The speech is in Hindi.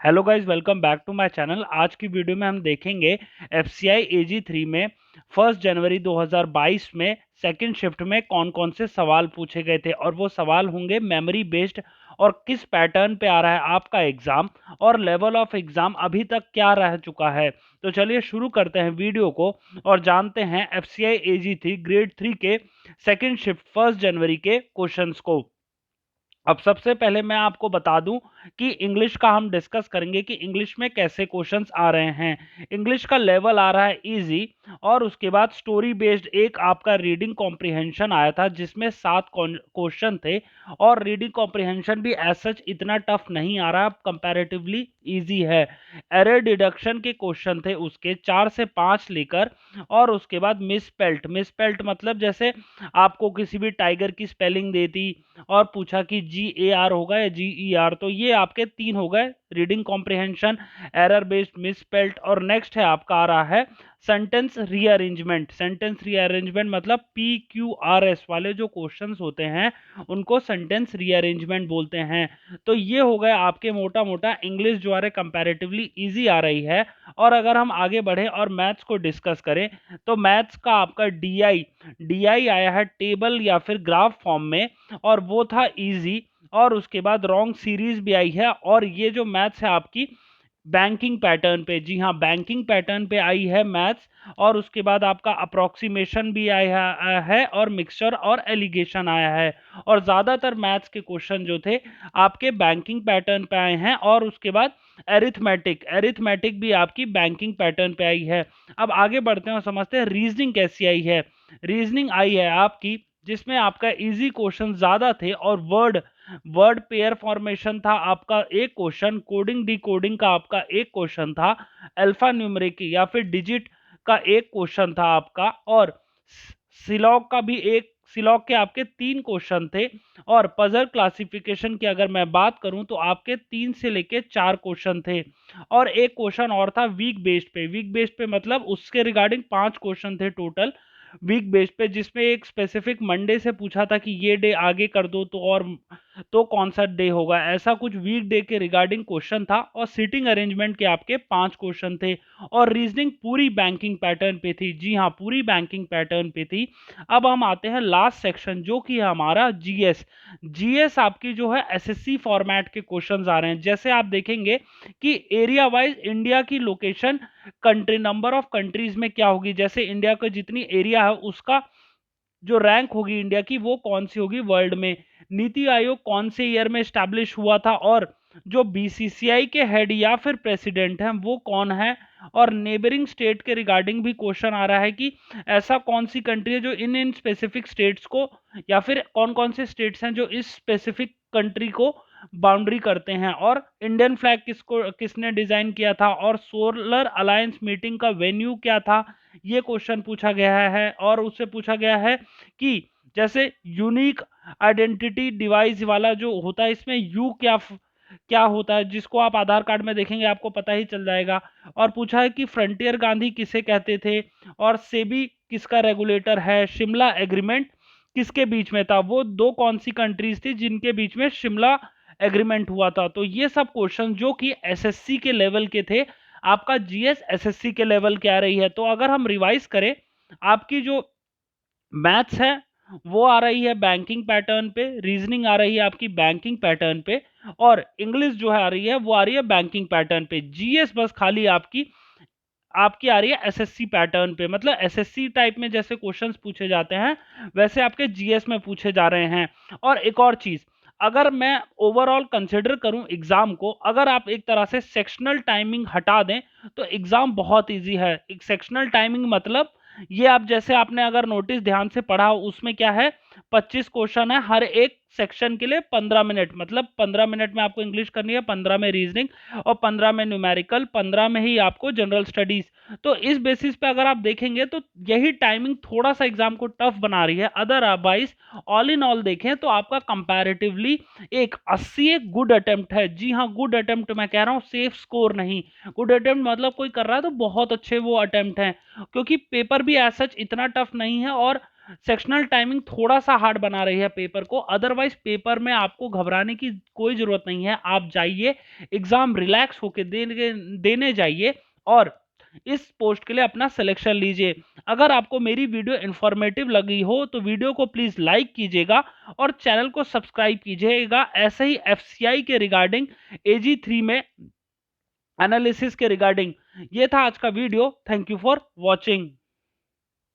Hello guys, welcome back to my channel. आज की वीडियो में हम देखेंगे एफसीआई एजी 3 में 1 जनवरी 2022 में सेकंड शिफ्ट में कौन कौन से सवाल पूछे गए थे और वो सवाल होंगे मेमोरी बेस्ड और किस पैटर्न पे आ रहा है आपका एग्जाम और लेवल ऑफ एग्जाम अभी तक क्या रह चुका है। तो चलिए शुरू करते हैं वीडियो को और जानते हैं एफसीआई एजी 3 ग्रेड 3 के सेकंड शिफ्ट 1 जनवरी के क्वेश्चंस को। अब सबसे पहले मैं आपको बता दूं कि इंग्लिश का हम डिस्कस करेंगे कि इंग्लिश में कैसे क्वेश्चंस आ रहे हैं। इंग्लिश का लेवल आ रहा है इजी और उसके बाद स्टोरी बेस्ड एक आपका रीडिंग कॉम्प्रिहेंशन आया था जिसमें 7 क्वेश्चन थे और रीडिंग कॉम्प्रिहेंशन भी एज सच इतना टफ नहीं आ रहा, कंपैरेटिवली इजी है। एरर डिडक्शन के क्वेश्चन थे उसके 4 से 5 लेकर और उसके बाद मिसपेल्ट मतलब जैसे आपको किसी भी टाइगर की स्पेलिंग देती और पूछा कि GAR होगा या GER, तो ये आपके 3 हो गए रीडिंग कॉम्प्रिहेंशन, एरर बेस्ड, मिसस्पेल्ट। और नेक्स्ट है आपका आ रहा है सेंटेंस रीअरेंजमेंट मतलब PQRS वाले जो क्वेश्चंस होते हैं उनको सेंटेंस रीअरेंजमेंट बोलते हैं। तो ये हो गए आपके मोटा मोटा इंग्लिश जो आ रहे कंपैरेटिवली इजी आ रही है। और अगर हम आगे बढ़े और मैथ्स को डिस्कस करें तो मैथ्स का आपका DI आया है टेबल या फिर ग्राफ फॉर्म में और वो था इजी। और उसके बाद रॉन्ग सीरीज भी आई है और ये जो मैथ्स है आपकी बैंकिंग पैटर्न पे, जी हाँ बैंकिंग पैटर्न पे आई है मैथ्स। और उसके बाद आपका अप्रोक्सीमेशन भी आया है और मिक्सचर और एलिगेशन आया है। और ज़्यादातर मैथ्स के क्वेश्चन जो थे आपके बैंकिंग पैटर्न पे आए हैं और उसके बाद एरिथमेटिक भी आपकी बैंकिंग पैटर्न पे आई है। अब आगे बढ़ते हैं और समझते हैं रीजनिंग कैसी आई है। रीजनिंग आई है आपकी जिसमें आपका इजी क्वेश्चन ज्यादा थे और वर्ड पेयर फॉर्मेशन था आपका एक क्वेश्चन, कोडिंग डिकोडिंग का आपका एक क्वेश्चन था, अल्फा न्यूमेरिक या फिर डिजिट का एक क्वेश्चन था आपका, और सिलॉग का भी एक, सिलॉग के आपके 3 क्वेश्चन थे। और पजल क्लासिफिकेशन की अगर मैं बात करूं तो आपके 3 से लेके 4 क्वेश्चन थे। और एक क्वेश्चन और था वीक बेस्ड पे मतलब उसके रिगार्डिंग 5 क्वेश्चन थे टोटल वीक बेस्ड पे, जिसमें एक स्पेसिफिक मंडे से पूछा था कि ये डे आगे कर दो तो और तो कौन सा डे होगा, ऐसा कुछ वीक डे के रिगार्डिंग क्वेश्चन था। और सीटिंग अरेंजमेंट के आपके 5 क्वेश्चन थे। और रीजनिंग पूरी बैंकिंग पैटर्न पे थी, जी हाँ पूरी बैंकिंग पैटर्न पे थी। अब हम आते हैं लास्ट सेक्शन जो कि है हमारा जीएस आपकी जो है एसएससी फॉर्मेट के क्वेश्चंस आ रहे हैं। जैसे आप देखेंगे कि एरिया वाइज इंडिया की location country, number of countries में क्या होगी, जैसे इंडिया का जितनी एरिया है उसका जो रैंक होगी इंडिया की वो कौन सी होगी वर्ल्ड में, नीति आयोग कौन से ईयर में स्टैब्लिश हुआ था, और जो बीसीसीआई के हेड या फिर प्रेसिडेंट हैं वो कौन है। और नेबरिंग स्टेट के रिगार्डिंग भी क्वेश्चन आ रहा है कि ऐसा कौन सी कंट्री है जो इन इन स्पेसिफिक स्टेट्स को, या फिर कौन कौन से स्टेट्स हैं जो इस स्पेसिफिक कंट्री को बाउंड्री करते हैं, और इंडियन फ्लैग किसने डिजाइन किया था, और सोलर अलायंस मीटिंग का वेन्यू क्या था, ये क्वेश्चन पूछा गया है। और उससे पूछा गया है कि जैसे यूनिक आइडेंटिटी डिवाइस वाला जो होता है इसमें यू क्या होता है, जिसको आप आधार कार्ड में देखेंगे आपको पता ही चल जाएगा। और पूछा है कि फ्रंटियर गांधी किसे कहते थे, और सेबी किसका रेगुलेटर है, शिमला एग्रीमेंट किसके बीच में था, वो दो कौन सी कंट्रीज थी जिनके बीच में शिमला एग्रीमेंट हुआ था। तो ये सब क्वेश्चन जो कि एसएससी के लेवल के थे, आपका जीएस एसएससी के लेवल के आ रही है। तो अगर हम रिवाइज करें, आपकी जो मैथ्स है वो आ रही है बैंकिंग पैटर्न पे, रीजनिंग आ रही है आपकी बैंकिंग पैटर्न पे, और इंग्लिश जो है आ रही है वो आ रही है बैंकिंग पैटर्न पे। जीएस बस खाली आपकी आपकी आ रही है एसएससी पैटर्न पे, मतलब एसएससी टाइप में जैसे क्वेश्चंस पूछे जाते हैं वैसे आपके जीएस में पूछे जा रहे हैं। और एक और चीज, अगर मैं ओवरऑल कंसिडर करूं एग्जाम को, अगर आप एक तरह से सेक्शनल टाइमिंग हटा दें तो एग्जाम बहुत इजी है। एक सेक्शनल टाइमिंग मतलब ये आप जैसे आपने अगर नोटिस ध्यान से पढ़ा उसमें क्या है, 25 क्वेश्चन है, हर एक सेक्शन के लिए 15 मिनट, मतलब 15 मिनट में आपको इंग्लिश करनी है, 15 में रीजनिंग और 15 में न्यूमेरिकल, 15 में ही आपको जनरल स्टडीज। तो इस बेसिस पे अगर आप देखेंगे तो यही टाइमिंग थोड़ा सा एग्जाम को टफ बना रही है। अदरवाइज ऑल इन ऑल देखें तो आपका कंपैरेटिवली एक 80 एक गुड अटेम्प्ट है। जी हाँ गुड अटेम्प्ट मैं कह रहा हूँ, सेफ स्कोर नहीं। गुड अटेम्प्ट मतलब कोई कर रहा है तो बहुत अच्छे वो अटेम्प्ट हैं, क्योंकि पेपर भी एज सच इतना टफ नहीं है और सेक्शनल टाइमिंग थोड़ा सा हार्ड बना रही है पेपर को, अदरवाइज पेपर में आपको घबराने की कोई जरूरत नहीं है। आप जाइए, एग्जाम रिलैक्स होके देने जाइए और इस पोस्ट के लिए अपना सिलेक्शन लीजिए। अगर आपको मेरी वीडियो इंफॉर्मेटिव लगी हो तो वीडियो को प्लीज लाइक कीजिएगा और चैनल को सब्सक्राइब कीजिएगा। ऐसे ही एफसीआई के रिगार्डिंग, AG3 में एनालिसिस के रिगार्डिंग। ये था आज का video. Thank you for watching.